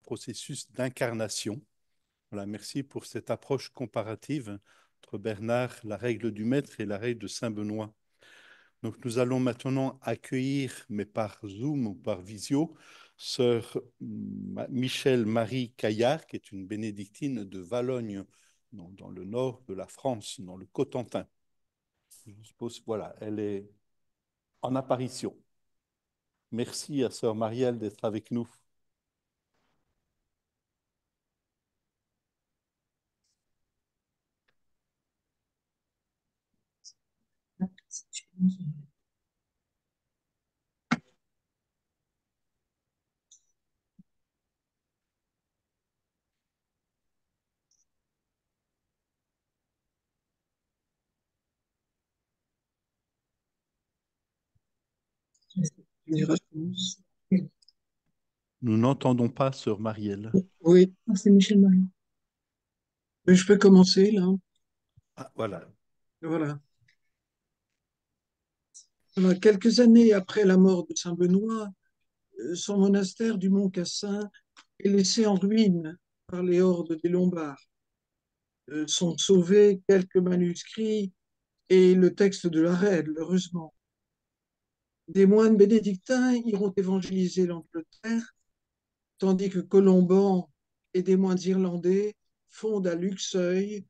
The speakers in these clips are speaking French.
processus d'incarnation. Voilà, merci pour cette approche comparative entre Bernard, la règle du maître et la règle de Saint Benoît. Donc nous allons maintenant accueillir, mais par Zoom ou par visio, sœur Michèle Marie Caillard, qui est une bénédictine de Valognes, dans le nord de la France, dans le Cotentin. Je suppose, voilà, elle est en apparition. Merci à sœur Marielle d'être avec nous. Nous n'entendons pas sœur Marielle. Oui, c'est Michel Marie. Mais je peux commencer là. Ah, voilà. Voilà. Alors, quelques années après la mort de Saint Benoît, son monastère du Mont Cassin est laissé en ruine par les hordes des Lombards. Sont sauvés quelques manuscrits et le texte de la règle, heureusement. Des moines bénédictins iront évangéliser l'Angleterre, tandis que Colomban et des moines irlandais fondent à Luxeuil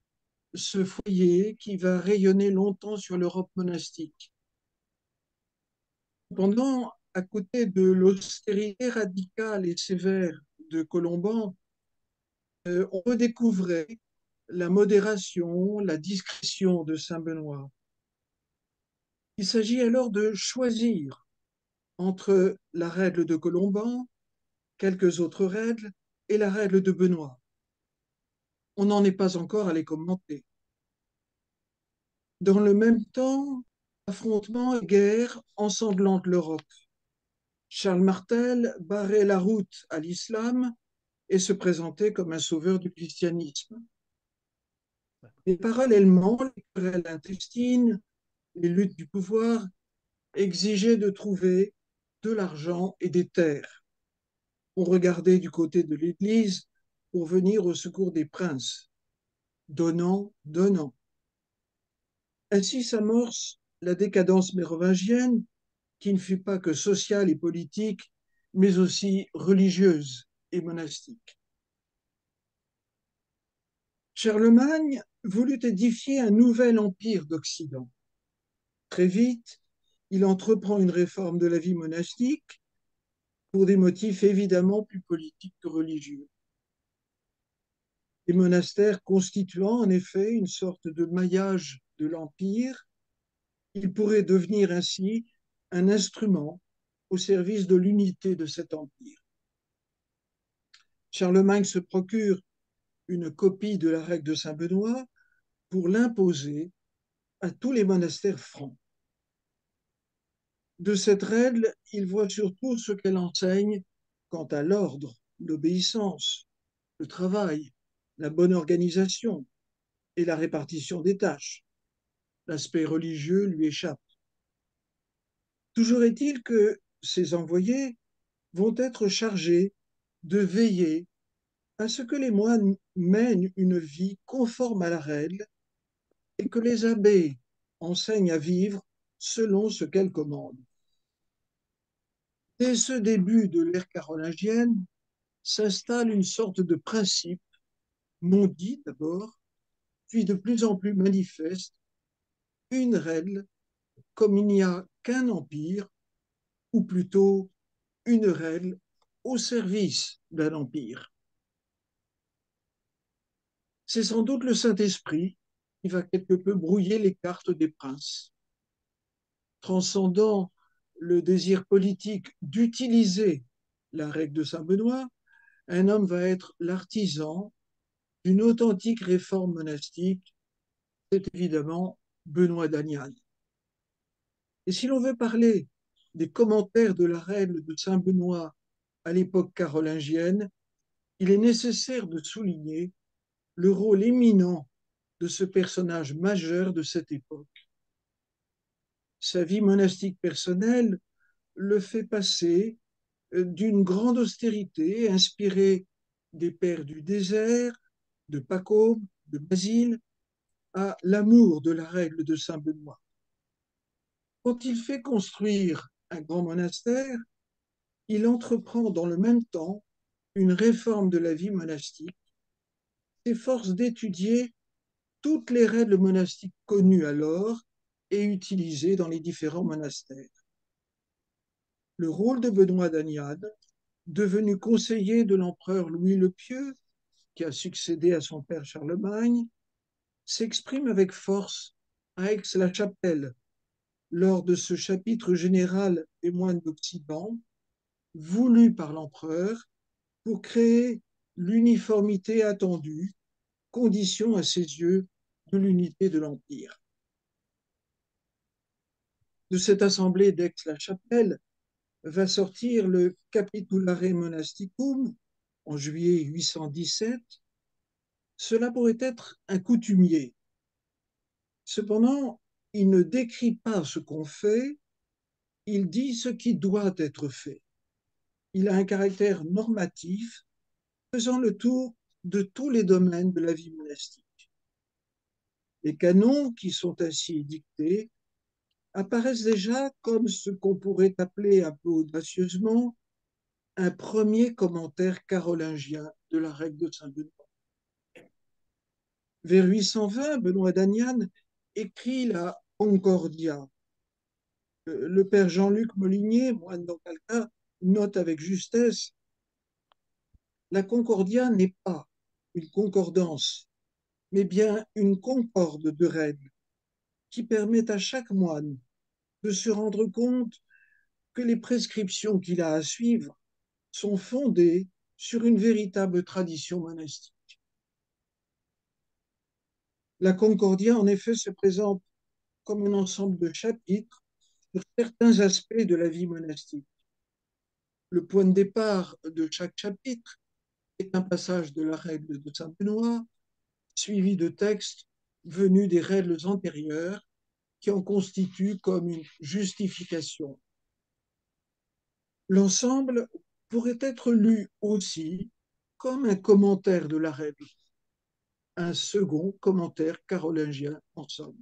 ce foyer qui va rayonner longtemps sur l'Europe monastique. Cependant, à côté de l'austérité radicale et sévère de Colomban, on redécouvrait la modération, la discrétion de Saint Benoît. Il s'agit alors de choisir entre la règle de Colomban, quelques autres règles et la règle de Benoît. On n'en est pas encore à les commenter. Dans le même temps, affrontements et guerres ensanglantent l'Europe. Charles Martel barrait la route à l'islam et se présentait comme un sauveur du christianisme. Et parallèlement, les querelles intestines, les luttes du pouvoir exigeaient de trouver de l'argent et des terres. On regardait du côté de l'Église pour venir au secours des princes, donnant, donnant. Ainsi s'amorce la décadence mérovingienne, qui ne fut pas que sociale et politique, mais aussi religieuse et monastique. Charlemagne voulut édifier un nouvel empire d'Occident. Très vite, il entreprend une réforme de la vie monastique pour des motifs évidemment plus politiques que religieux. Les monastères constituant en effet une sorte de maillage de l'empire, ils pourraient devenir ainsi un instrument au service de l'unité de cet empire. Charlemagne se procure une copie de la règle de Saint-Benoît pour l'imposer à tous les monastères francs. De cette règle, il voit surtout ce qu'elle enseigne quant à l'ordre, l'obéissance, le travail, la bonne organisation et la répartition des tâches. L'aspect religieux lui échappe. Toujours est-il que ces envoyés vont être chargés de veiller à ce que les moines mènent une vie conforme à la règle et que les abbés enseignent à vivre selon ce qu'elle commande. Dès ce début de l'ère carolingienne, s'installe une sorte de principe, non dit d'abord, puis de plus en plus manifeste, une règle comme il n'y a qu'un empire, ou plutôt une règle au service d'un empire. C'est sans doute le Saint-Esprit qui va quelque peu brouiller les cartes des princes. Transcendant le désir politique d'utiliser la règle de Saint-Benoît, un homme va être l'artisan d'une authentique réforme monastique, c'est évidemment Benoît d'Aniane. Et si l'on veut parler des commentaires de la règle de Saint Benoît à l'époque carolingienne, il est nécessaire de souligner le rôle éminent de ce personnage majeur de cette époque. Sa vie monastique personnelle le fait passer d'une grande austérité inspirée des pères du désert, de Pacôme, de Basile, à l'amour de la règle de Saint Benoît. Quand il fait construire un grand monastère, il entreprend dans le même temps une réforme de la vie monastique, s'efforce d'étudier toutes les règles monastiques connues alors et utilisées dans les différents monastères. Le rôle de Benoît d'Aniane, devenu conseiller de l'empereur Louis le Pieux, qui a succédé à son père Charlemagne, s'exprime avec force à Aix-la-Chapelle lors de ce chapitre général des moines d'Occident, voulu par l'empereur pour créer l'uniformité attendue, condition à ses yeux de l'unité de l'Empire. De cette assemblée d'Aix-la-Chapelle va sortir le Capitulare Monasticum en juillet 817. Cela pourrait être un coutumier. Cependant, il ne décrit pas ce qu'on fait, il dit ce qui doit être fait. Il a un caractère normatif, faisant le tour de tous les domaines de la vie monastique. Les canons qui sont ainsi dictés apparaissent déjà comme ce qu'on pourrait appeler un peu audacieusement un premier commentaire carolingien de la règle de Saint-Benoît. Vers 820, Benoît d'Aniane écrit la Concordia. Le père Jean-Luc Molinier, moine d'Ancalca, note avec justesse: la Concordia n'est pas une concordance, mais bien une concorde de règles qui permet à chaque moine de se rendre compte que les prescriptions qu'il a à suivre sont fondées sur une véritable tradition monastique. La Concordia, en effet, se présente comme un ensemble de chapitres sur certains aspects de la vie monastique. Le point de départ de chaque chapitre est un passage de la règle de Saint Benoît, suivi de textes venus des règles antérieures qui en constituent comme une justification. L'ensemble pourrait être lu aussi comme un commentaire de la règle, un second commentaire carolingien en somme.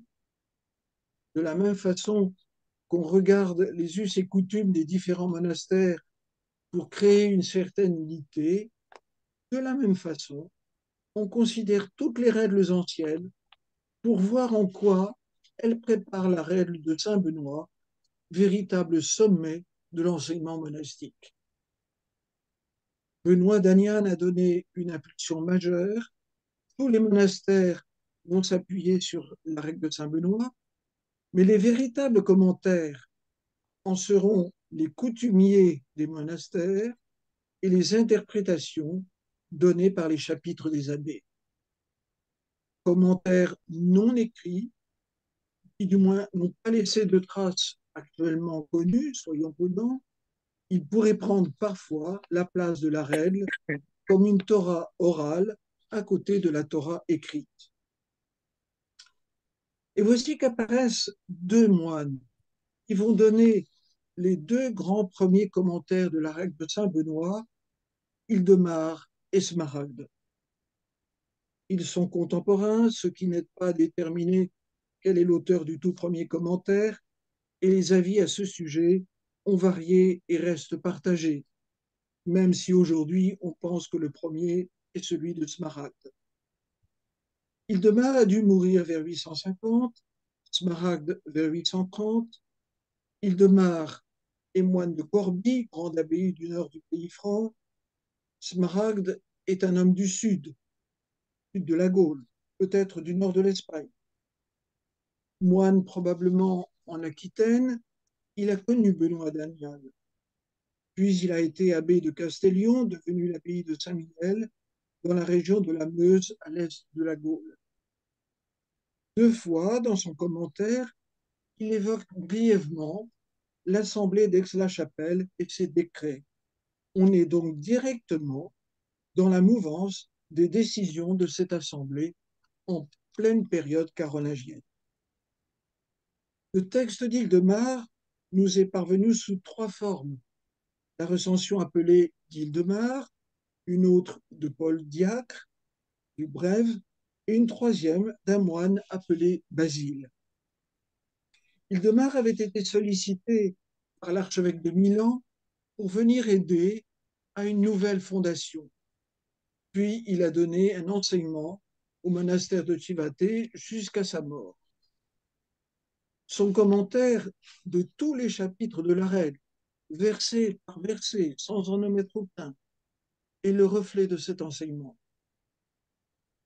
De la même façon qu'on regarde les us et coutumes des différents monastères pour créer une certaine unité, de la même façon, on considère toutes les règles anciennes pour voir en quoi elles préparent la règle de Saint Benoît, véritable sommet de l'enseignement monastique. Benoît d'Aniane a donné une impulsion majeure. Tous les monastères vont s'appuyer sur la règle de Saint Benoît, mais les véritables commentaires en seront les coutumiers des monastères et les interprétations données par les chapitres des abbés. Commentaires non écrits, qui du moins n'ont pas laissé de traces actuellement connues, soyons prudents, ils pourraient prendre parfois la place de la règle comme une Torah orale à côté de la Torah écrite. Et voici qu'apparaissent deux moines qui vont donner les deux grands premiers commentaires de la règle de Saint Benoît, Hildemar et Smaragde. Ils sont contemporains, ce qui n'aide pas à déterminer quel est l'auteur du tout premier commentaire, et les avis à ce sujet ont varié et restent partagés, même si aujourd'hui on pense que le premier est celui de Smaragde. Hildemar a dû mourir vers 850, Smaragde vers 830. Hildemar est moine de Corbie, grande abbaye du nord du pays franc. Smaragde est un homme du sud de la Gaule, peut-être du nord de l'Espagne. Moine probablement en Aquitaine, il a connu Benoît d'Aniane. Puis il a été abbé de Castellion, devenu l'abbaye de Saint-Mihiel, dans la région de la Meuse, à l'est de la Gaule. Deux fois, dans son commentaire, il évoque brièvement l'assemblée d'Aix-la-Chapelle et ses décrets. On est donc directement dans la mouvance des décisions de cette assemblée en pleine période carolingienne. Le texte d'Hildemar nous est parvenu sous trois formes. La recension appelée d'Hildemar, une autre de Paul Diacre, du Brève, et une troisième d'un moine appelé Basile. Hildemar avait été sollicité par l'archevêque de Milan pour venir aider à une nouvelle fondation. Puis il a donné un enseignement au monastère de Civate jusqu'à sa mort. Son commentaire de tous les chapitres de la règle, verset par verset, sans en omettre aucun, est le reflet de cet enseignement.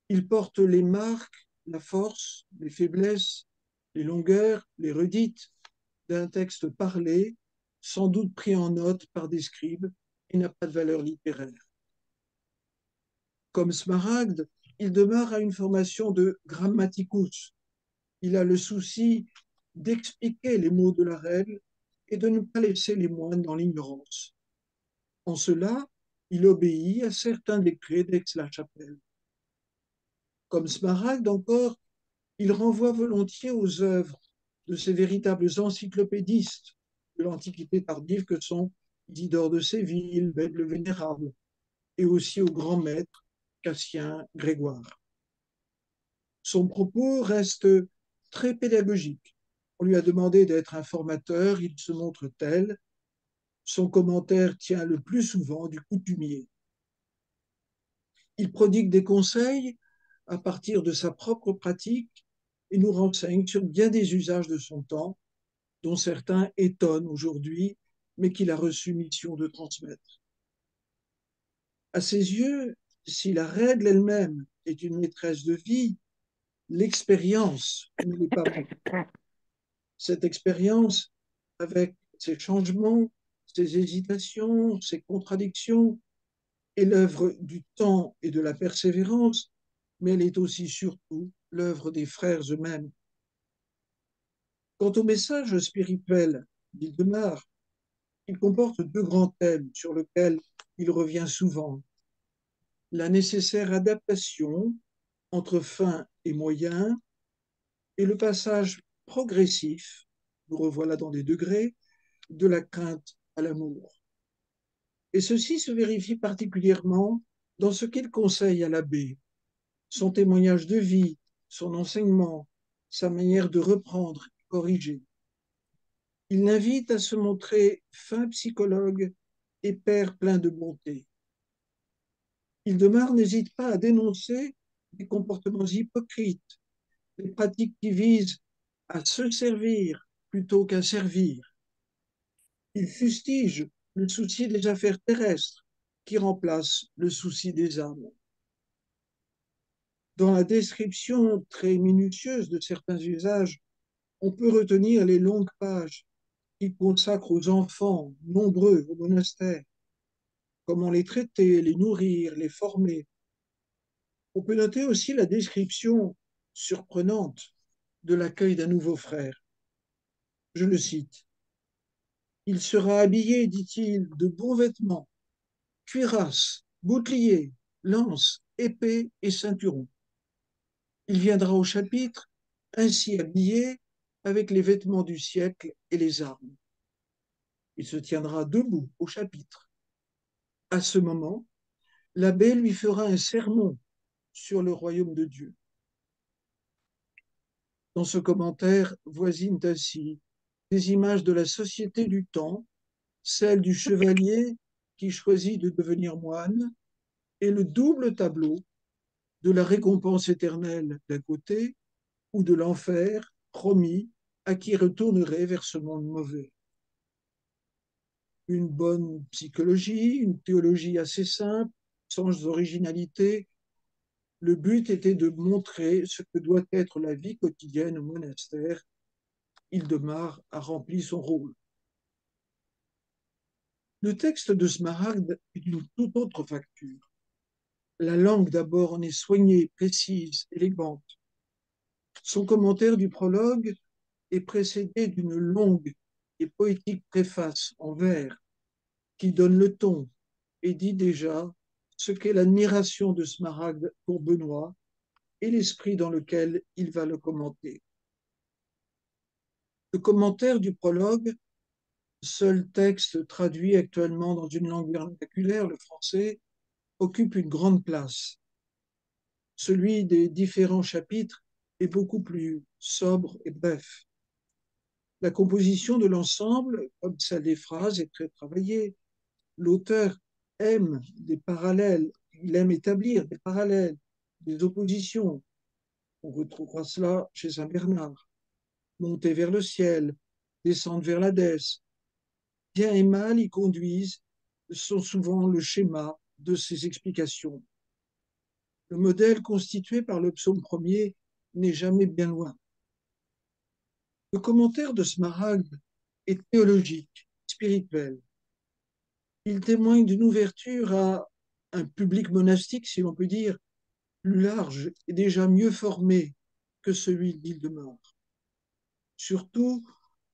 Il porte les marques, la force, les faiblesses, les longueurs, les redites d'un texte parlé, sans doute pris en note par des scribes, et n'a pas de valeur littéraire. Comme Smaragde, il demeure à une formation de grammaticus. Il a le souci d'expliquer les mots de la règle et de ne pas laisser les moines dans l'ignorance. En cela, il obéit à certains décrets d'Aix-la-Chapelle. Comme Smaragde encore, il renvoie volontiers aux œuvres de ces véritables encyclopédistes de l'Antiquité tardive que sont Isidore de Séville, Bède le Vénérable, et aussi aux grands maîtres Cassien, Grégoire. Son propos reste très pédagogique. On lui a demandé d'être un formateur, il se montre tel. Son commentaire tient le plus souvent du coutumier. Il prodigue des conseils à partir de sa propre pratique et nous renseigne sur bien des usages de son temps, dont certains étonnent aujourd'hui, mais qu'il a reçu mission de transmettre. À ses yeux, si la règle elle-même est une maîtresse de vie, l'expérience ne l'est pas moins. Cette expérience, avec ses changements, ses hésitations, ses contradictions, est l'œuvre du temps et de la persévérance, mais elle est aussi surtout l'œuvre des frères eux-mêmes. Quant au message spirituel d'Hildemar, il comporte deux grands thèmes sur lesquels il revient souvent. La nécessaire adaptation entre fin et moyen et le passage progressif, nous revoilà dans des degrés, de la crainte à l'amour. Et ceci se vérifie particulièrement dans ce qu'il conseille à l'abbé, son témoignage de vie, son enseignement, sa manière de reprendre et corriger. Il l'invite à se montrer fin psychologue et père plein de bonté. Hildemar n'hésite pas à dénoncer des comportements hypocrites, des pratiques qui visent à se servir plutôt qu'à servir. Il fustige le souci des affaires terrestres qui remplace le souci des âmes. Dans la description très minutieuse de certains usages, on peut retenir les longues pages qu'il consacre aux enfants nombreux au monastère, comment les traiter, les nourrir, les former. On peut noter aussi la description surprenante de l'accueil d'un nouveau frère. Je le cite. Il sera habillé, dit-il, de beaux vêtements, cuirasse, bouclier, lance, épée et ceinturon. Il viendra au chapitre ainsi habillé avec les vêtements du siècle et les armes. Il se tiendra debout au chapitre. À ce moment, l'abbé lui fera un sermon sur le royaume de Dieu. Dans ce commentaire voisinent ainsi des images de la société du temps, celle du chevalier qui choisit de devenir moine, et le double tableau de la récompense éternelle d'un côté ou de l'enfer promis à qui retournerait vers ce monde mauvais. Une bonne psychologie, une théologie assez simple, sans originalité. Le but était de montrer ce que doit être la vie quotidienne au monastère. Hildemar a rempli son rôle. Le texte de Smaragde est d'une toute autre facture. La langue d'abord en est soignée, précise, élégante. Son commentaire du prologue est précédé d'une longue et poétique préface en vers qui donne le ton et dit déjà ce qu'est l'admiration de Smaragde pour Benoît et l'esprit dans lequel il va le commenter. Le commentaire du prologue, seul texte traduit actuellement dans une langue vernaculaire, le français, occupe une grande place. Celui des différents chapitres est beaucoup plus sobre et bref. La composition de l'ensemble, comme celle des phrases, est très travaillée. L'auteur aime des parallèles, il aime établir des parallèles, des oppositions. On retrouvera cela chez Saint Bernard. Monter vers le ciel, descendre vers l'Hadès. Bien et mal y conduisent sont souvent le schéma de ces explications. Le modèle constitué par le psaume premier n'est jamais bien loin. Le commentaire de Smaragde est théologique, spirituel. Il témoigne d'une ouverture à un public monastique, si l'on peut dire, plus large et déjà mieux formé que celui d'Île-de-Mar. Surtout,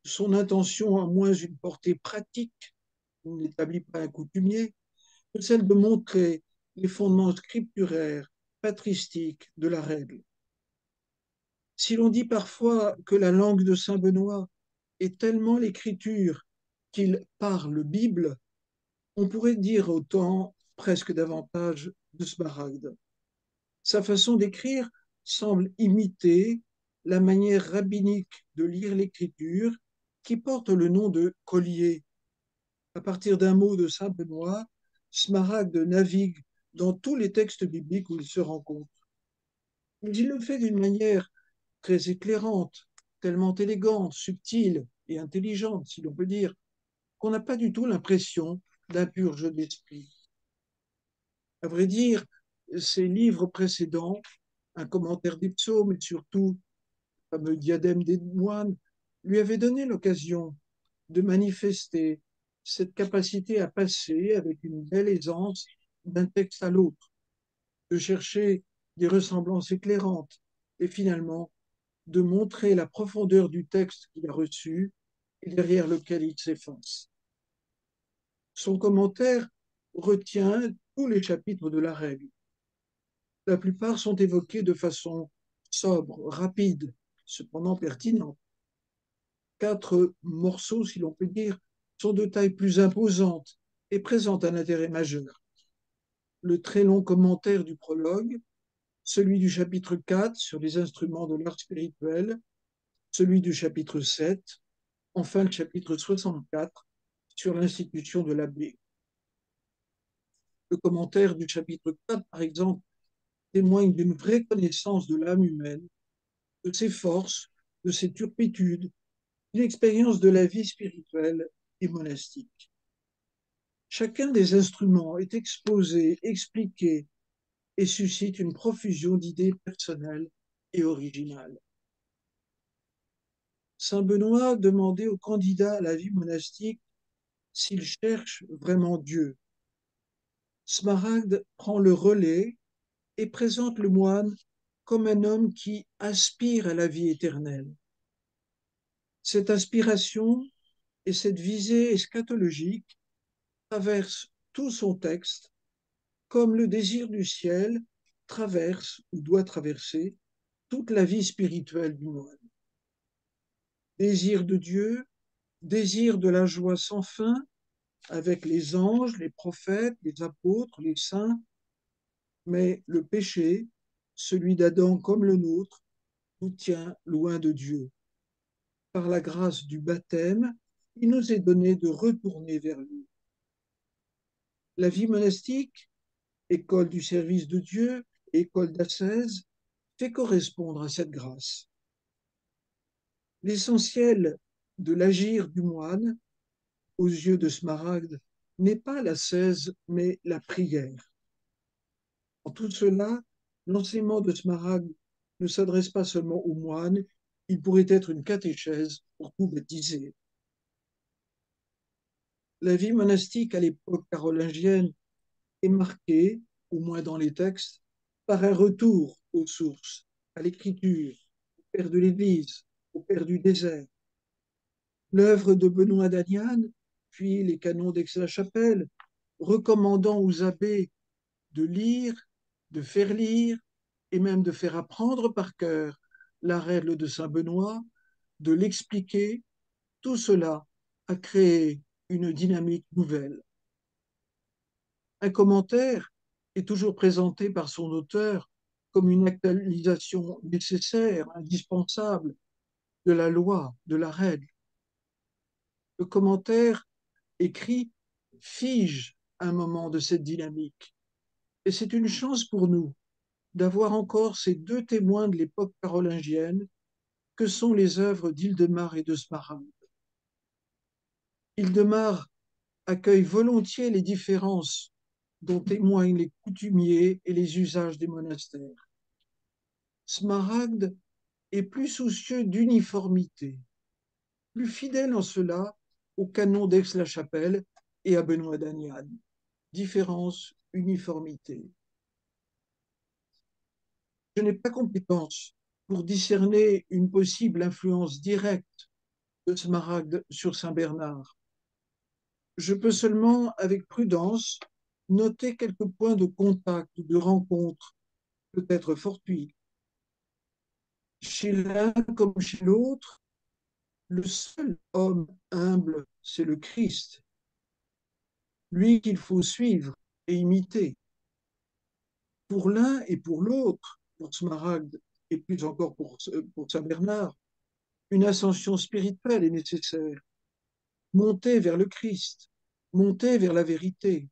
son intention a moins une portée pratique, on n'établit pas un coutumier, que celle de montrer les fondements scripturaires, patristiques de la règle. Si l'on dit parfois que la langue de Saint Benoît est tellement l'écriture qu'il parle Bible, on pourrait dire autant, presque davantage, de Smaragde. Sa façon d'écrire semble imiter la manière rabbinique de lire l'écriture qui porte le nom de collier. À partir d'un mot de Saint Benoît, Smaragde navigue dans tous les textes bibliques où il se rencontre. Mais il le fait d'une manière très éclairante, tellement élégante, subtile et intelligente, si l'on peut dire, qu'on n'a pas du tout l'impression d'un pur jeu d'esprit. À vrai dire, ses livres précédents, un commentaire des psaumes et surtout le fameux diadème des moines, lui avaient donné l'occasion de manifester cette capacité à passer avec une belle aisance d'un texte à l'autre, de chercher des ressemblances éclairantes et finalement de montrer la profondeur du texte qu'il a reçu et derrière lequel il s'efface. Son commentaire retient tous les chapitres de la règle. La plupart sont évoqués de façon sobre, rapide, cependant pertinente. 4 morceaux, si l'on peut dire, sont de taille plus imposante et présentent un intérêt majeur. Le très long commentaire du prologue, celui du chapitre 4 sur les instruments de l'art spirituel, celui du chapitre 7, enfin le chapitre 64 sur l'institution de l'abbé. Le commentaire du chapitre 4, par exemple, témoigne d'une vraie connaissance de l'âme humaine, de ses forces, de ses turpitudes, d'une expérience de la vie spirituelle et monastique. Chacun des instruments est exposé, expliqué et suscite une profusion d'idées personnelles et originales. Saint Benoît demandait aux candidats à la vie monastique s'ils cherchent vraiment Dieu. Smaragde prend le relais et présente le moine comme un homme qui aspire à la vie éternelle. Cette aspiration et cette visée eschatologique traversent tout son texte, comme le désir du ciel traverse ou doit traverser toute la vie spirituelle du moine. Désir de Dieu, désir de la joie sans fin avec les anges, les prophètes, les apôtres, les saints, mais le péché, celui d'Adam comme le nôtre, nous tient loin de Dieu. Par la grâce du baptême, il nous est donné de retourner vers lui. La vie monastique, école du service de Dieu, école d'ascèse, fait correspondre à cette grâce. L'essentiel de l'agir du moine, aux yeux de Smaragde, n'est pas l'ascèse, mais la prière. En tout cela, l'enseignement de Smaragde ne s'adresse pas seulement aux moines, il pourrait être une catéchèse pour tout baptisé. La vie monastique à l'époque carolingienne est marquée, au moins dans les textes, par un retour aux sources, à l'écriture, au père de l'Église, au père du désert. L'œuvre de Benoît d'Aniane, puis les canons d'Aix-la-Chapelle, recommandant aux abbés de lire, de faire lire et même de faire apprendre par cœur la règle de Saint Benoît, de l'expliquer, tout cela a créé une dynamique nouvelle. Un commentaire est toujours présentée par son auteur comme une actualisation nécessaire, indispensable de la loi, de la règle. Le commentaire écrit fige un moment de cette dynamique. Et c'est une chance pour nous d'avoir encore ces deux témoins de l'époque carolingienne que sont les œuvres d'Hildemar et de Smaragde. Hildemar accueille volontiers les différences dont témoignent les coutumiers et les usages des monastères. Smaragde est plus soucieux d'uniformité, plus fidèle en cela au canon d'Aix-la-Chapelle et à Benoît d'Agnan. Différence, uniformité. Je n'ai pas compétence pour discerner une possible influence directe de Smaragde sur Saint-Bernard. Je peux seulement, avec prudence, noter quelques points de contact ou de rencontre, peut-être fortuits. Chez l'un comme chez l'autre, le seul homme humble, c'est le Christ, lui qu'il faut suivre et imiter. Pour l'un et pour l'autre, pour Smaragde et plus encore pour Saint-Bernard, une ascension spirituelle est nécessaire. Monter vers le Christ, monter vers la vérité.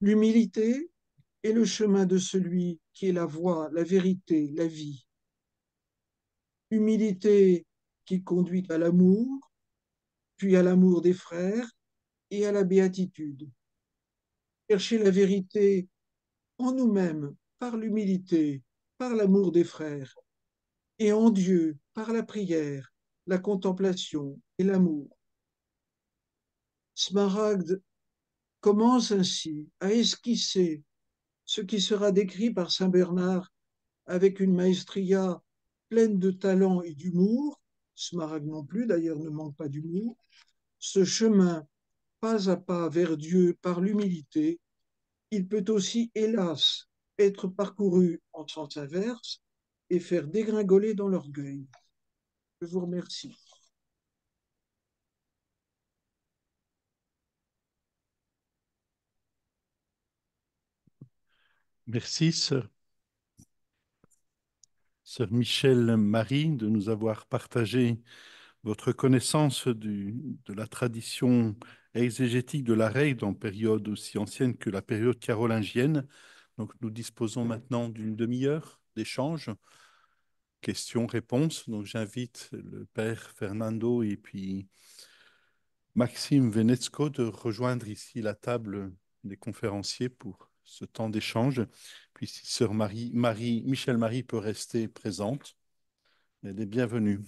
L'humilité est le chemin de celui qui est la voie, la vérité, la vie. Humilité qui conduit à l'amour, puis à l'amour des frères et à la béatitude. Chercher la vérité en nous-mêmes par l'humilité, par l'amour des frères, et en Dieu par la prière, la contemplation et l'amour. Smaragde commence ainsi à esquisser ce qui sera décrit par saint Bernard avec une maestria pleine de talent et d'humour. Smaragde non plus, d'ailleurs, ne manque pas d'humour. Ce chemin, pas à pas vers Dieu par l'humilité, il peut aussi, hélas, être parcouru en sens inverse et faire dégringoler dans l'orgueil. Je vous remercie. Merci, sœur Michel Marie, de nous avoir partagé votre connaissance de la tradition exégétique de la règle en période aussi ancienne que la période carolingienne. Donc, nous disposons maintenant d'une demi-heure d'échange, questions-réponses. Donc, j'invite le père Fernando et puis Maxime Venetsco de rejoindre ici la table des conférenciers pour ce temps d'échange. Puis, si sœur Michel Marie peut rester présente, elle est bienvenue.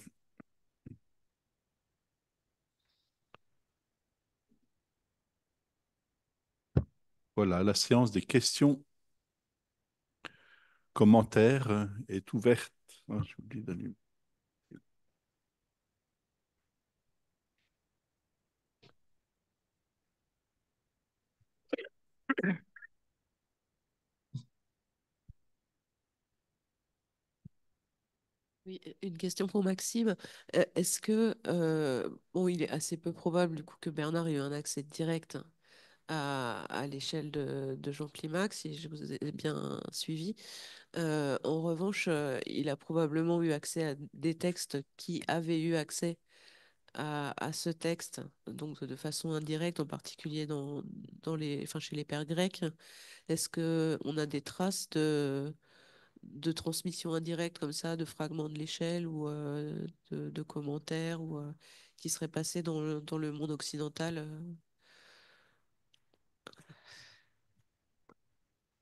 Voilà, la séance des questions, commentaires est ouverte. Ah, j'oublie d'allumer. Oui, une question pour Maxime. Est-ce que, bon, il est assez peu probable du coup que Bernard ait eu un accès direct à l'échelle de Jean Climax, si je vous ai bien suivi. En revanche, il a probablement eu accès à des textes qui avaient eu accès à ce texte, donc de façon indirecte, en particulier enfin, chez les pères grecs. Est-ce qu'on a des traces de transmission indirecte comme ça, de fragments de l'échelle ou de commentaires ou, qui seraient passés dans le monde occidental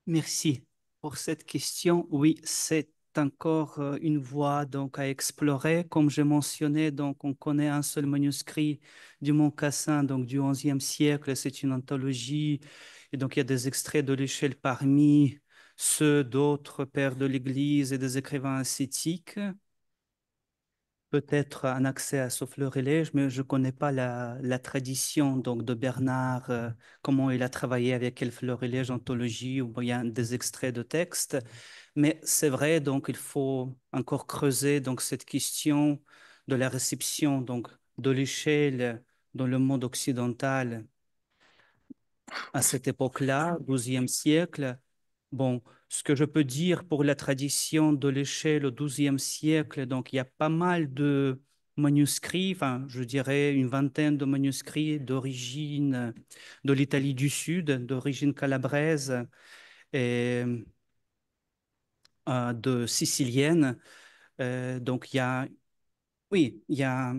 Merci pour cette question. Oui, c'est encore une voie donc à explorer. Comme je mentionnais, donc on connaît un seul manuscrit du Mont Cassin, donc du XIe siècle. C'est une anthologie et donc il y a des extraits de l'échelle parmi ceux d'autres pères de l'Église et des écrivains ascétiques. Peut-être un accès à ce florilège, mais je ne connais pas la tradition donc, de Bernard, comment il a travaillé avec quel florilège, anthologie, ou bien des extraits de textes. Mais c'est vrai, donc il faut encore creuser donc, cette question de la réception donc, de l'échelle dans le monde occidental à cette époque-là, 12e siècle. Bon, ce que je peux dire pour la tradition de l'échelle au 12e siècle, donc il y a pas mal de manuscrits, enfin, je dirais une vingtaine de manuscrits d'origine de l'Italie du Sud, d'origine calabraise et de sicilienne. Donc il y a, oui, il y a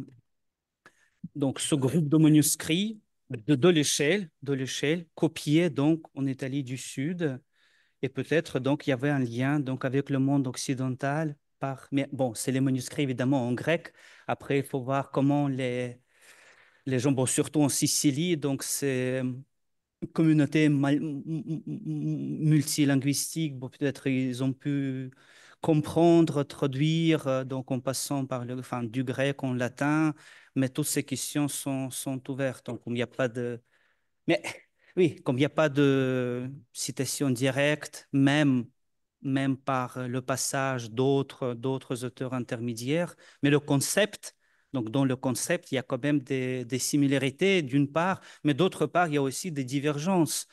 donc ce groupe de manuscrits de l'échelle copiés donc en Italie du Sud. Et peut-être donc il y avait un lien donc avec le monde occidental mais bon, c'est les manuscrits évidemment en grec. Après, il faut voir comment les gens, bon, surtout en Sicile, donc c'est une communauté multilinguistique. Bon, peut-être ils ont pu comprendre, traduire, donc en passant par enfin, du grec en latin, mais toutes ces questions sont ouvertes. Donc, il n'y a pas de mais oui, comme il n'y a pas de citation directe, même par le passage d'autres auteurs intermédiaires, mais le concept, donc dans le concept, il y a quand même des similarités d'une part, mais d'autre part, il y a aussi des divergences,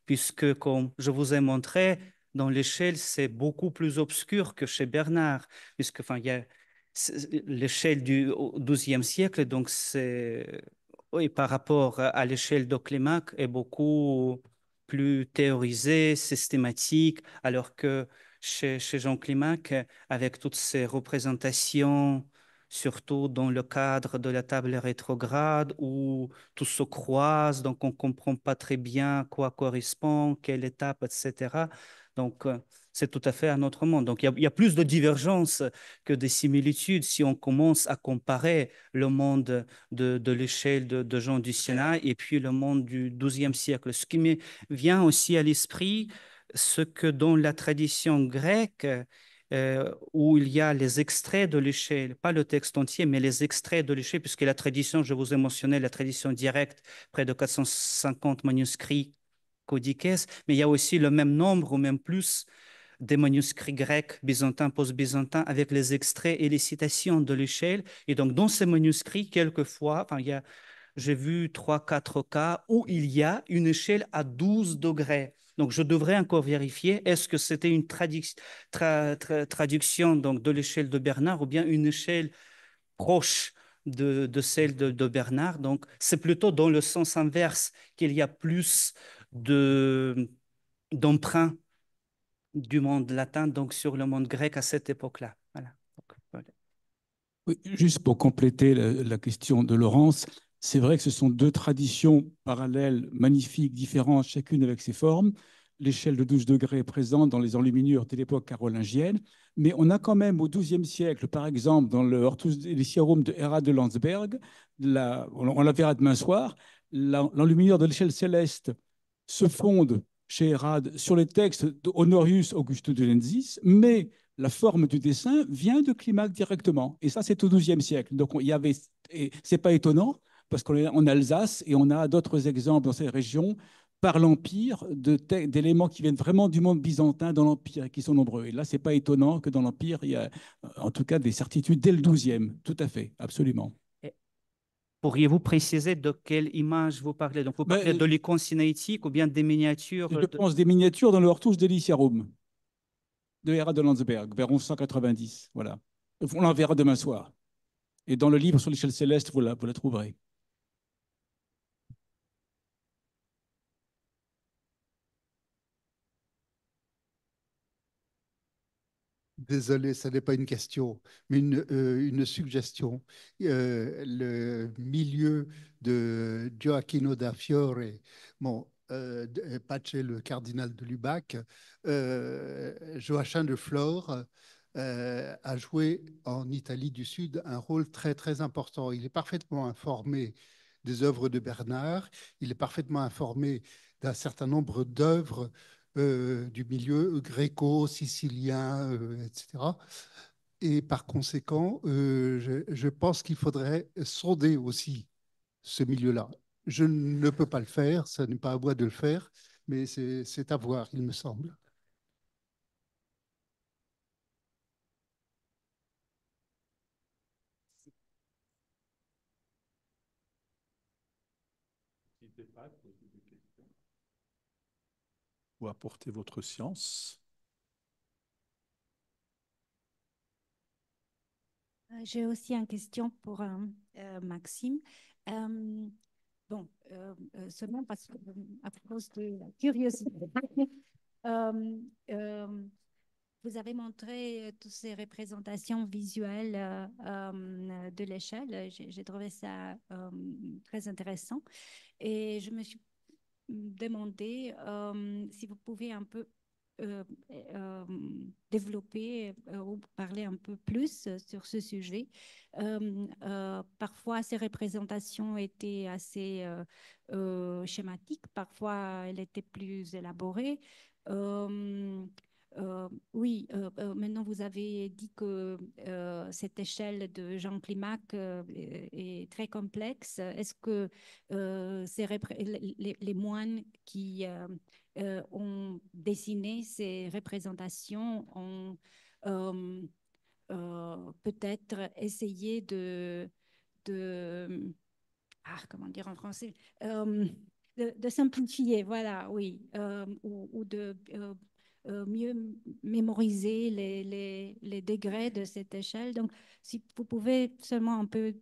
puisque comme je vous ai montré, dans l'échelle, c'est beaucoup plus obscur que chez Bernard, puisque enfin, il y a l'échelle du XIIe siècle, donc c'est oui, par rapport à l'échelle d'Oclémac, est beaucoup plus théorisée, systématique, alors que chez Jean Climac, avec toutes ces représentations, surtout dans le cadre de la table rétrograde, où tout se croise, donc on ne comprend pas très bien quoi correspond, quelle étape, etc. Donc, c'est tout à fait un autre monde. Donc, il y a plus de divergences que de similitudes si on commence à comparer le monde de l'échelle de Jean du Sénat et puis le monde du XIIe siècle. Ce qui me vient aussi à l'esprit, ce que dans la tradition grecque, où il y a les extraits de l'échelle, pas le texte entier, mais les extraits de l'échelle, puisque la tradition, je vous ai mentionné, la tradition directe, près de 450 manuscrits codiques, mais il y a aussi le même nombre ou même plus des manuscrits grecs, byzantins, post-byzantins, avec les extraits et les citations de l'échelle. Et donc, dans ces manuscrits, quelquefois, enfin, j'ai vu 3, 4 cas où il y a une échelle à 12 degrés. Donc, je devrais encore vérifier, est-ce que c'était une traduction donc, de l'échelle de Bernard ou bien une échelle proche de celle de Bernard. Donc, c'est plutôt dans le sens inverse qu'il y a plus d'emprunts du monde latin, donc sur le monde grec à cette époque-là. Voilà. Donc, voilà. Oui, juste pour compléter la question de Laurence, c'est vrai que ce sont deux traditions parallèles, magnifiques, différentes, chacune avec ses formes. L'échelle de 12 degrés est présente dans les enluminures de l'époque carolingienne, mais on a quand même au XIIe siècle, par exemple, dans le Hortus Deliciarum de Hérode de Landsberg, on la verra demain soir, l'enluminure de l'échelle céleste se fonde chez Hérode sur les textes d'Honorius Auguste de Lensis, mais la forme du dessin vient de Climac directement. Et ça, c'est au XIIe siècle. Donc, il y avait, c'est pas étonnant, parce qu'on est en Alsace et on a d'autres exemples dans ces régions par l'Empire d'éléments qui viennent vraiment du monde byzantin dans l'Empire et qui sont nombreux. Et là, c'est pas étonnant que dans l'Empire, il y a en tout cas des certitudes dès le XIIe. Tout à fait, absolument. Pourriez-vous préciser de quelle image vous parlez? Donc, vous parlez de l'icône cinétique ou bien des miniatures? Je pense des miniatures dans le Hortus Deliciarum de Hérode de Landsberg, vers 1190. Voilà. On l'en verra demain soir. Et dans le livre sur l'échelle céleste, vous la trouverez. Désolé, ce n'est pas une question, mais une suggestion. Le milieu de Gioacchino da Fiore, bon, Pace, le cardinal de Lubac, Joachim de Flore a joué en Italie du Sud un rôle très, très important. Il est parfaitement informé des œuvres de Bernard, il est parfaitement informé d'un certain nombre d'œuvres du milieu gréco-sicilien, etc. Et par conséquent, je pense qu'il faudrait sonder aussi ce milieu-là. Je ne peux pas le faire, ce n'est pas à moi de le faire, mais c'est à voir, il me semble. N'hésitez pas à poser des questions. ou apporter votre science. J'ai aussi une question pour Maxime. Seulement parce que, à cause de la curiosité, euh, euh, vous avez montré toutes ces représentations visuelles de l'échelle. J'ai trouvé ça très intéressant. Et je me suis demandé si vous pouvez un peu développer ou parler un peu plus sur ce sujet. Parfois, ces représentations étaient assez schématiques, parfois, elles étaient plus élaborées. Oui, maintenant vous avez dit que cette échelle de Jean Climac est très complexe. Est-ce que les moines qui ont dessiné ces représentations ont peut-être essayé comment dire en français, de simplifier, voilà, oui, ou de mieux mémoriser les degrés de cette échelle. Donc, si vous pouvez seulement un peu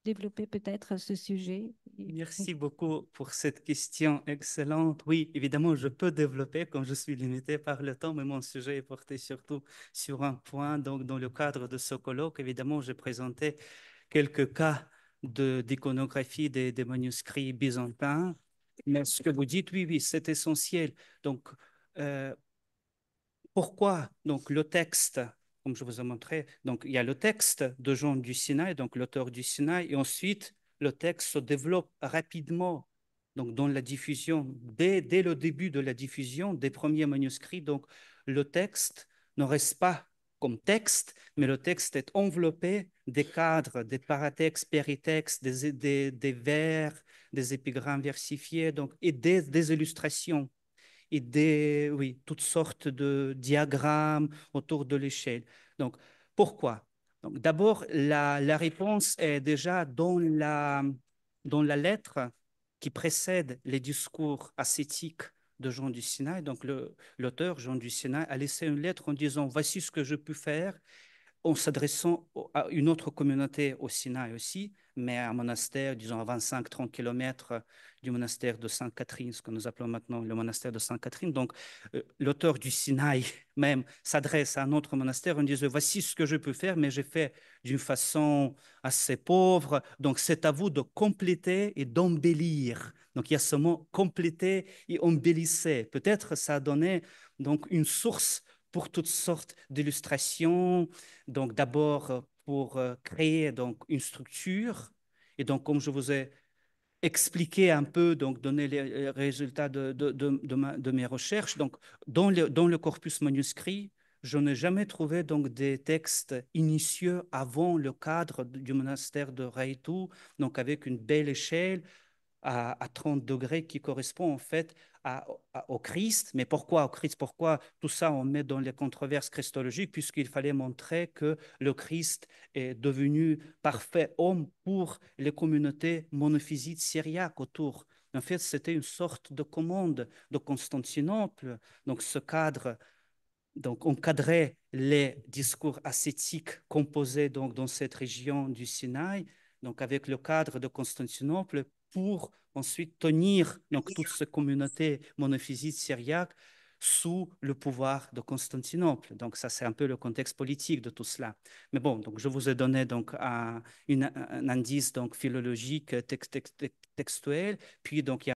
développer peut-être ce sujet. Merci beaucoup pour cette question excellente. Oui, évidemment, je peux développer comme je suis limité par le temps, mais mon sujet est porté surtout sur un point. Donc, dans le cadre de ce colloque, évidemment, j'ai présenté quelques cas d'iconographie des manuscrits byzantins. Mais ce que vous dites, oui, oui, c'est essentiel. Donc, pourquoi donc le texte, comme je vous ai montré, donc il y a le texte de Jean du Sinaï, donc l'auteur du Sinaï, et ensuite le texte se développe rapidement donc dans la diffusion, dès le début de la diffusion des premiers manuscrits. Donc le texte ne reste pas comme texte, mais le texte est enveloppé des cadres, des paratextes, péritextes, des vers, des épigrammes versifiés, donc, et des illustrations et toutes sortes de diagrammes autour de l'échelle. Donc, pourquoi? Donc, d'abord, la réponse est déjà dans la lettre qui précède les discours ascétiques de Jean du Sinaï. Donc, l'auteur, Jean du Sinaï, a laissé une lettre en disant « Voici ce que je peux faire » en s'adressant à une autre communauté au Sinaï aussi, mais à un monastère, disons à 25-30 km du monastère de Sainte-Catherine, ce que nous appelons maintenant le monastère de Sainte-Catherine. Donc, l'auteur du Sinaï même s'adresse à un autre monastère en disant « Voici ce que je peux faire, mais j'ai fait d'une façon assez pauvre. Donc, c'est à vous de compléter et d'embellir. » Donc, il y a ce mot « compléter » et « embellissez ». Peut-être ça a donné donc, une source pour toutes sortes d'illustrations. Donc, d'abord, pour créer donc, une structure. Et donc, comme je vous ai expliqué un peu, donc donner les résultats de mes recherches, donc, dans le corpus manuscrit, je n'ai jamais trouvé donc, des textes initiaux avant le cadre du monastère de Reitu, donc avec une belle échelle à 30 degrés qui correspond en fait au Christ. Mais pourquoi au Christ? Pourquoi tout ça on met dans les controverses christologiques? Puisqu'il fallait montrer que le Christ est devenu parfait homme pour les communautés monophysites syriaques autour. En fait, c'était une sorte de commande de Constantinople. Donc ce cadre donc encadrait les discours ascétiques composés donc dans cette région du Sinaï, donc avec le cadre de Constantinople, pour ensuite tenir donc toute cette communauté monophysite syriaque sous le pouvoir de Constantinople. Donc ça, c'est un peu le contexte politique de tout cela. Mais bon, donc je vous ai donné donc un indice donc philologique textuel, puis donc il y a